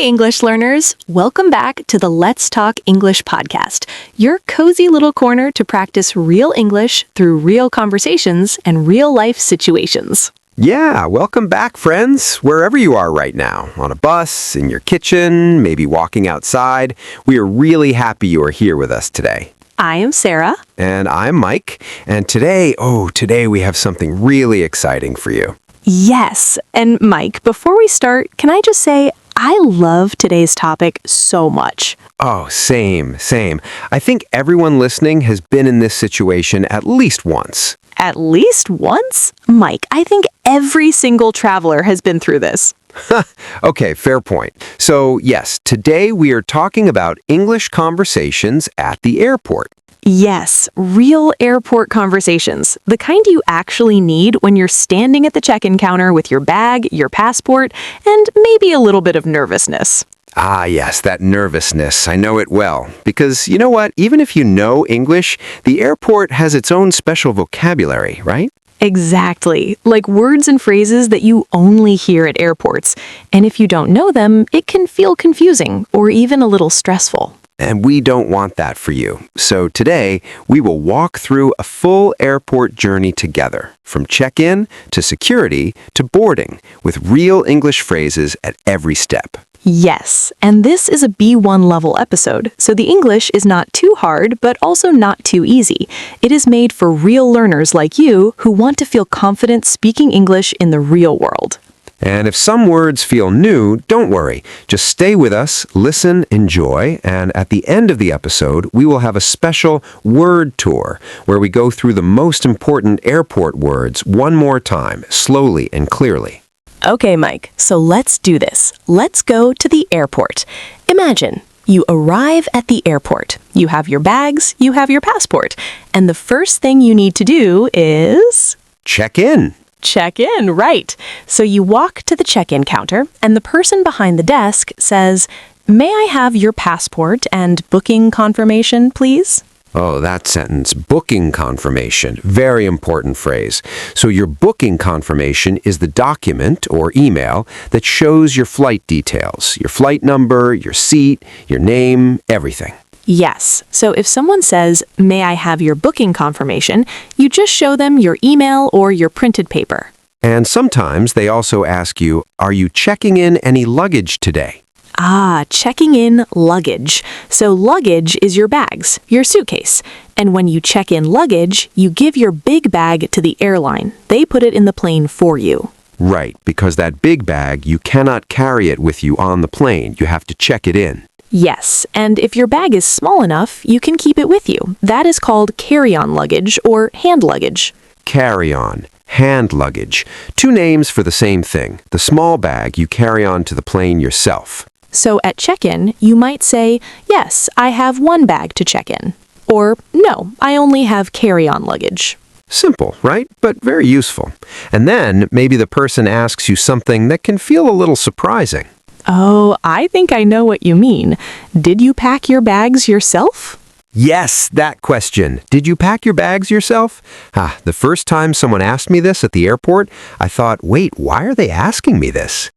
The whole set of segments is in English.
English learners! Welcome back to the Let's Talk English podcast, your cozy little corner to practice real English through real conversations and real-life situations. Yeah, welcome back, friends, wherever you are right now, on a bus, in your kitchen, maybe walking outside. We are really happy you are here with us today. I am Sarah. And I'm Mike. And today we have something really exciting for you. Yes, and Mike, before we start, can I just say I love today's topic so much. Oh, same. I think everyone listening has been in this situation at least once. At least once? Mike, I think every single traveler has been through this. Okay, fair point. So, yes, today we are talking about English conversations at the airport. Yes, real airport conversations. The kind you actually need when you're standing at the check-in counter with your bag, your passport, and maybe a little bit of nervousness. Ah, yes, that nervousness. I know it well. Because you know what? Even if you know English, the airport has its own special vocabulary, right? Exactly. Like words and phrases that you only hear at airports. And if you don't know them, it can feel confusing or even a little stressful. And we don't want that for you. So today, we will walk through a full airport journey together, from check-in to security to boarding, with real English phrases at every step. Yes, and this is a B1 level episode, so the English is not too hard, but also not too easy. It is made for real learners like you who want to feel confident speaking English in the real world. And if some words feel new, don't worry. Just stay with us, listen, enjoy, and at the end of the episode, we will have a special word tour where we go through the most important airport words one more time, slowly and clearly. Okay, Mike, so let's do this. Let's go to the airport. Imagine you arrive at the airport. You have your bags, you have your passport, and the first thing you need to do is... Check in. Check in, right. So you walk to the check-in counter, and the person behind the desk says, "May I have your passport and booking confirmation, please?" Oh, that sentence, booking confirmation, very important phrase. So your booking confirmation is the document or email that shows your flight details, your flight number, your seat, your name, everything. Yes. So if someone says, "May I have your booking confirmation?" you just show them your email or your printed paper. And sometimes they also ask you, "Are you checking in any luggage today?" Ah, checking in luggage. So luggage is your bags, your suitcase. And when you check in luggage, you give your big bag to the airline. They put it in the plane for you. Right, because that big bag, you cannot carry it with you on the plane. You have to check it in. Yes, and if your bag is small enough, you can keep it with you. That is called carry-on luggage or hand luggage. Carry-on, hand luggage. Two names for the same thing. The small bag you carry on to the plane yourself. So at check-in, you might say, "Yes, I have one bag to check in." Or, "No, I only have carry-on luggage." Simple, right? But very useful. And then maybe the person asks you something that can feel a little surprising. Oh, I think I know what you mean. Did you pack your bags yourself? Yes, that question. Did you pack your bags yourself? The first time someone asked me this at the airport, I thought, wait, why are they asking me this?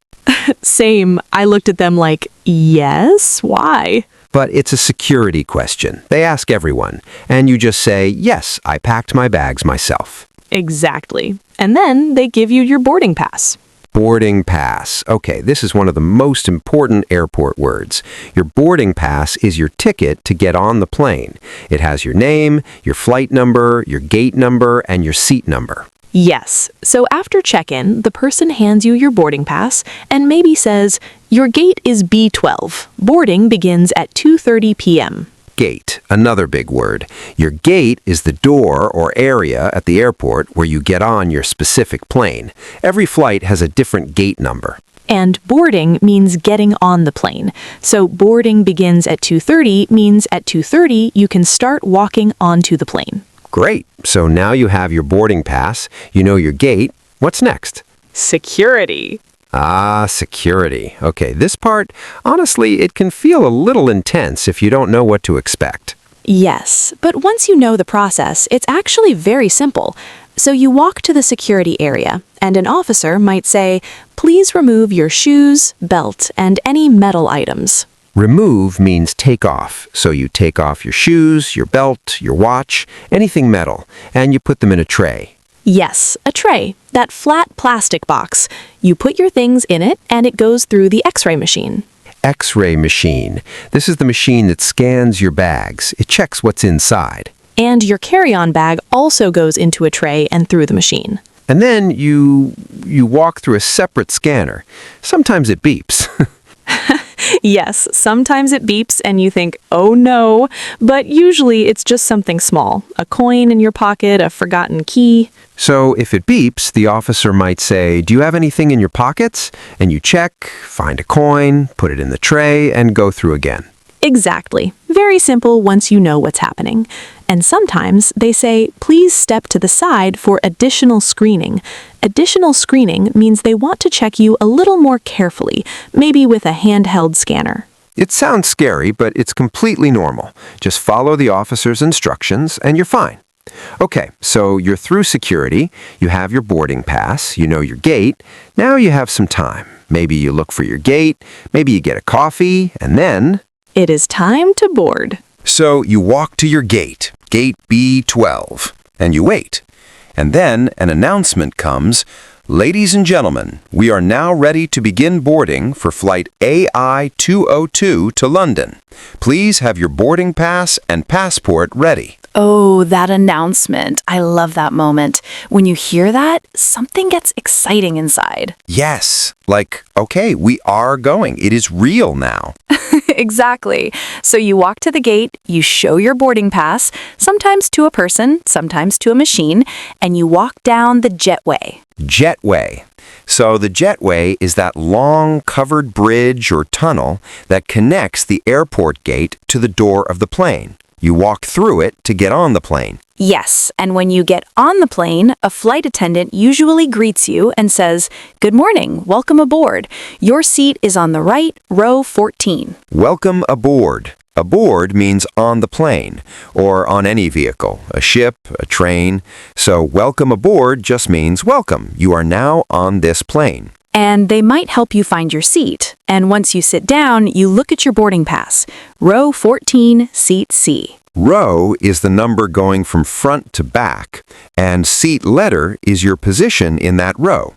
Same. I looked at them like, yes, why? But it's a security question. They ask everyone. And you just say, yes, I packed my bags myself. Exactly. And then they give you your boarding pass. Boarding pass. Okay, this is one of the most important airport words. Your boarding pass is your ticket to get on the plane. It has your name, your flight number, your gate number, and your seat number. Yes. So after check-in, the person hands you your boarding pass and maybe says, "Your gate is B12. Boarding begins at 2:30 p.m." Gate, another big word. Your gate is the door or area at the airport where you get on your specific plane. Every flight has a different gate number. And boarding means getting on the plane. So boarding begins at 2:30 means at 2:30 you can start walking onto the plane. Great. So now you have your boarding pass, you know your gate. What's next? Security. Ah, security. Okay, this part, honestly, it can feel a little intense if you don't know what to expect. Yes, but once you know the process, it's actually very simple. So you walk to the security area, and an officer might say, "Please remove your shoes, belt, and any metal items." Remove means take off, so you take off your shoes, your belt, your watch, anything metal, and you put them in a tray. Yes, a tray, that flat plastic box. You put your things in it, and it goes through the X-ray machine. X-ray machine. This is the machine that scans your bags. It checks what's inside. And your carry-on bag also goes into a tray and through the machine. And then you walk through a separate scanner. Sometimes it beeps. Yes, sometimes it beeps and you think, "Oh no," but usually it's just something small. A coin in your pocket, a forgotten key. So if it beeps, the officer might say, "Do you have anything in your pockets?" And you check, find a coin, put it in the tray, and go through again. Exactly. Very simple once you know what's happening. And sometimes they say, "Please step to the side for additional screening." Additional screening means they want to check you a little more carefully, maybe with a handheld scanner. It sounds scary, but it's completely normal. Just follow the officer's instructions and you're fine. Okay, so you're through security, you have your boarding pass, you know your gate. Now you have some time. Maybe you look for your gate, maybe you get a coffee, and then It is time to board. So you walk to your gate, gate B12, and you wait. And then an announcement comes, "Ladies and gentlemen, we are now ready to begin boarding for flight AI 202 to London. Please have your boarding pass and passport ready." Oh, that announcement. I love that moment. When you hear that, something gets exciting inside. Yes, like, okay, we are going. It is real now. Exactly. So you walk to the gate, you show your boarding pass, sometimes to a person, sometimes to a machine, and you walk down the jetway. Jetway. So the jetway is that long covered bridge or tunnel that connects the airport gate to the door of the plane. You walk through it to get on the plane. Yes, and when you get on the plane, a flight attendant usually greets you and says, "Good morning, welcome aboard. Your seat is on the right, row 14. Welcome aboard. Aboard means on the plane, or on any vehicle, a ship, a train. So welcome aboard just means welcome. You are now on this plane. And they might help you find your seat. And once you sit down, you look at your boarding pass. Row 14, seat C. Row is the number going from front to back, and seat letter is your position in that row.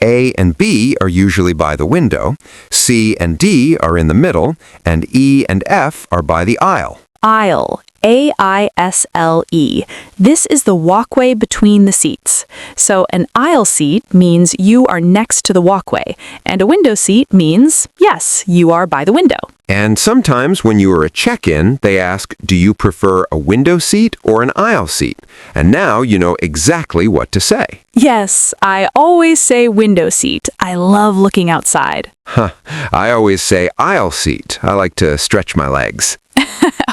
A and B are usually by the window, C and D are in the middle, and E and F are by the aisle. Aisle. AISLE. This is the walkway between the seats. So an aisle seat means you are next to the walkway, and a window seat means, yes, you are by the window. And sometimes when you are a check-in, they ask, "Do you prefer a window seat or an aisle seat?" And now you know exactly what to say. Yes, I always say window seat. I love looking outside. Huh, I always say aisle seat. I like to stretch my legs.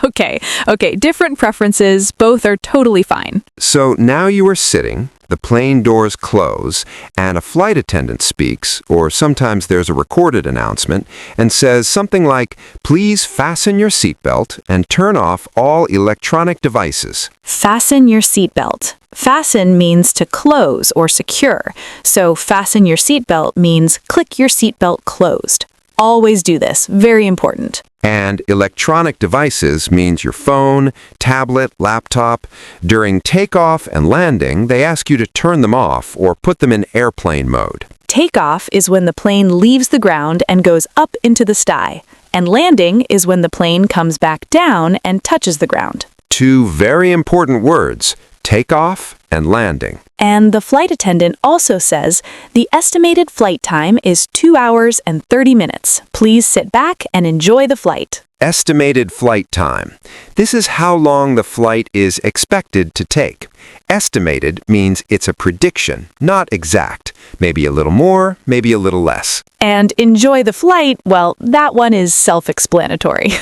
Okay, different preferences, both are totally fine. So now you are sitting, the plane doors close, and a flight attendant speaks, or sometimes there's a recorded announcement, and says something like, "Please fasten your seatbelt and turn off all electronic devices." Fasten your seatbelt. Fasten means to close or secure. So fasten your seatbelt means click your seatbelt closed. Always do this. Very important. And electronic devices means your phone, tablet, laptop. During takeoff and landing, they ask you to turn them off or put them in airplane mode. Takeoff is when the plane leaves the ground and goes up into the sky. And landing is when the plane comes back down and touches the ground. Two very important words, takeoff and landing. And the flight attendant also says, "The estimated flight time is 2 hours and 30 minutes. Please sit back and enjoy the flight." Estimated flight time. This is how long the flight is expected to take. Estimated means it's a prediction, not exact. Maybe a little more, maybe a little less. And enjoy the flight, well, that one is self-explanatory.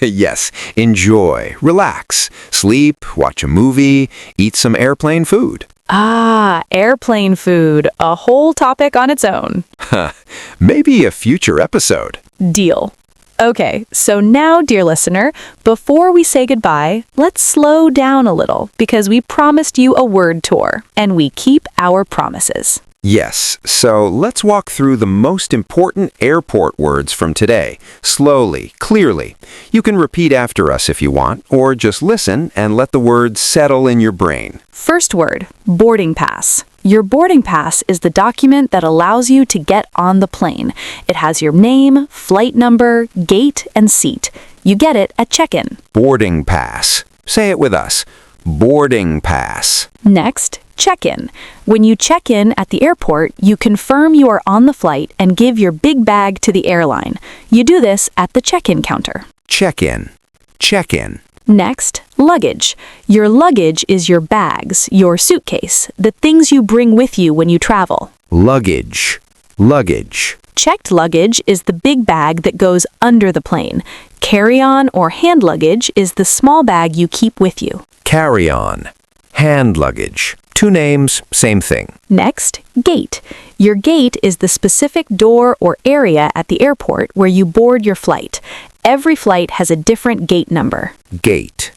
Yes, enjoy, relax, sleep, watch a movie, eat some airplane food. Ah, airplane food, a whole topic on its own. Maybe a future episode. Deal. Okay, so now, dear listener, before we say goodbye, let's slow down a little because we promised you a word tour, and we keep our promises. Yes, so let's walk through the most important airport words from today, slowly, clearly. You can repeat after us if you want, or just listen and let the words settle in your brain. First word, boarding pass. Your boarding pass is the document that allows you to get on the plane. It has your name, flight number, gate, and seat. You get it at check-in. Boarding pass. Say it with us. Boarding pass. Next, check-in. When you check in at the airport, you confirm you are on the flight and give your big bag to the airline. You do this at the check-in counter. Check-in. Check-in. Next, luggage. Your luggage is your bags, your suitcase, the things you bring with you when you travel. Luggage. Luggage. Checked luggage is the big bag that goes under the plane. Carry-on or hand luggage is the small bag you keep with you. Carry-on. Hand luggage. Two names, same thing. Next, gate. Your gate is the specific door or area at the airport where you board your flight. Every flight has a different gate number. Gate.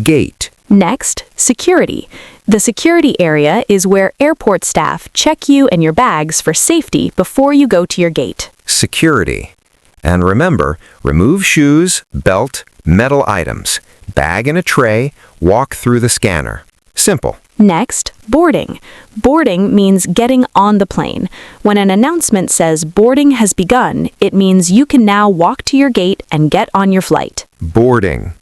Gate. Next, security. The security area is where airport staff check you and your bags for safety before you go to your gate. Security. And remember, remove shoes, belt, metal items, bag in a tray, walk through the scanner. Simple. Next, boarding. Boarding means getting on the plane. When an announcement says boarding has begun, it means you can now walk to your gate and get on your flight. Boarding.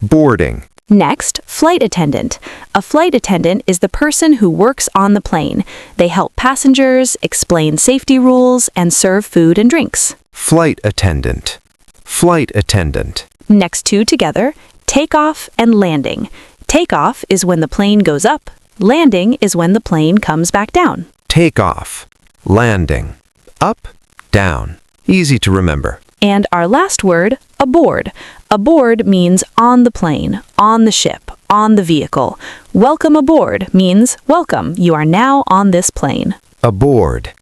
Boarding. Next, flight attendant. A flight attendant is the person who works on the plane. They help passengers, explain safety rules, and serve food and drinks. Flight attendant. Flight attendant. Next two together, takeoff and landing. Takeoff is when the plane goes up. Landing is when the plane comes back down. Takeoff. Landing. Up, down. Easy to remember. And our last word, aboard. Aboard means on the plane, on the ship, on the vehicle. Welcome aboard means welcome, you are now on this plane. Aboard.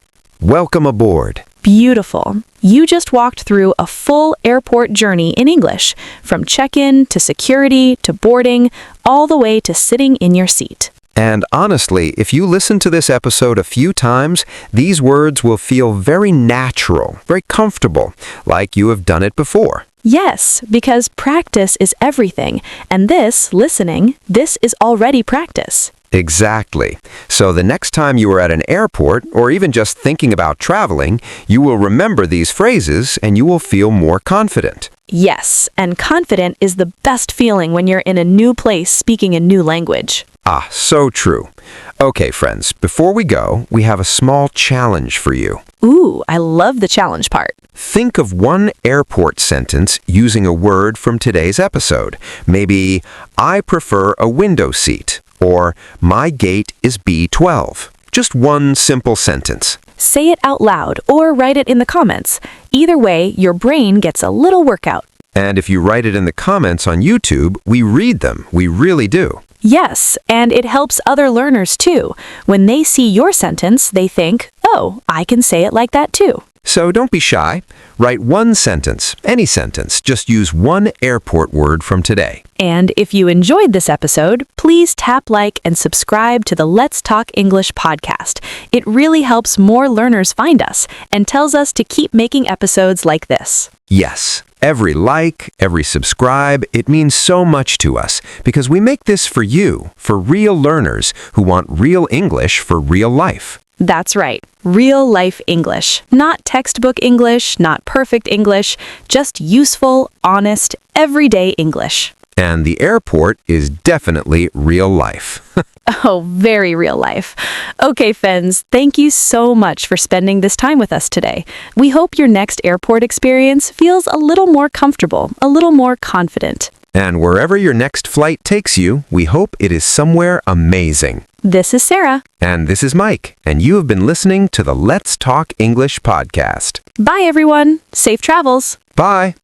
Welcome aboard. Beautiful. You just walked through a full airport journey in English, from check-in to security to boarding, all the way to sitting in your seat. And honestly, if you listen to this episode a few times, these words will feel very natural, very comfortable, like you have done it before. Yes, because practice is everything, and this, listening, this is already practice. Exactly. So the next time you are at an airport, or even just thinking about traveling, you will remember these phrases and you will feel more confident. Yes, and confident is the best feeling when you're in a new place speaking a new language. Ah, so true. Okay, friends, before we go, we have a small challenge for you. Ooh, I love the challenge part. Think of one airport sentence using a word from today's episode. Maybe, I prefer a window seat, or my gate is B12. Just one simple sentence. Say it out loud or write it in the comments. Either way, your brain gets a little workout. And if you write it in the comments on YouTube, we read them. We really do. Yes, and it helps other learners too. When they see your sentence, they think, oh, I can say it like that too. So don't be shy. Write one sentence, any sentence. Just use one airport word from today. And if you enjoyed this episode, please tap like and subscribe to the Let's Talk English podcast. It really helps more learners find us and tells us to keep making episodes like this. Yes, every like, every subscribe, it means so much to us because we make this for you, for real learners who want real English for real life. That's right. Real life English. Not textbook English, not perfect English, just useful, honest, everyday English. And the airport is definitely real life. Oh, very real life. Okay, friends, thank you so much for spending this time with us today. We hope your next airport experience feels a little more comfortable, a little more confident. And wherever your next flight takes you, we hope it is somewhere amazing. This is Sarah. And this is Mike, and you have been listening to the Let's Talk English podcast. Bye, everyone. Safe travels. Bye.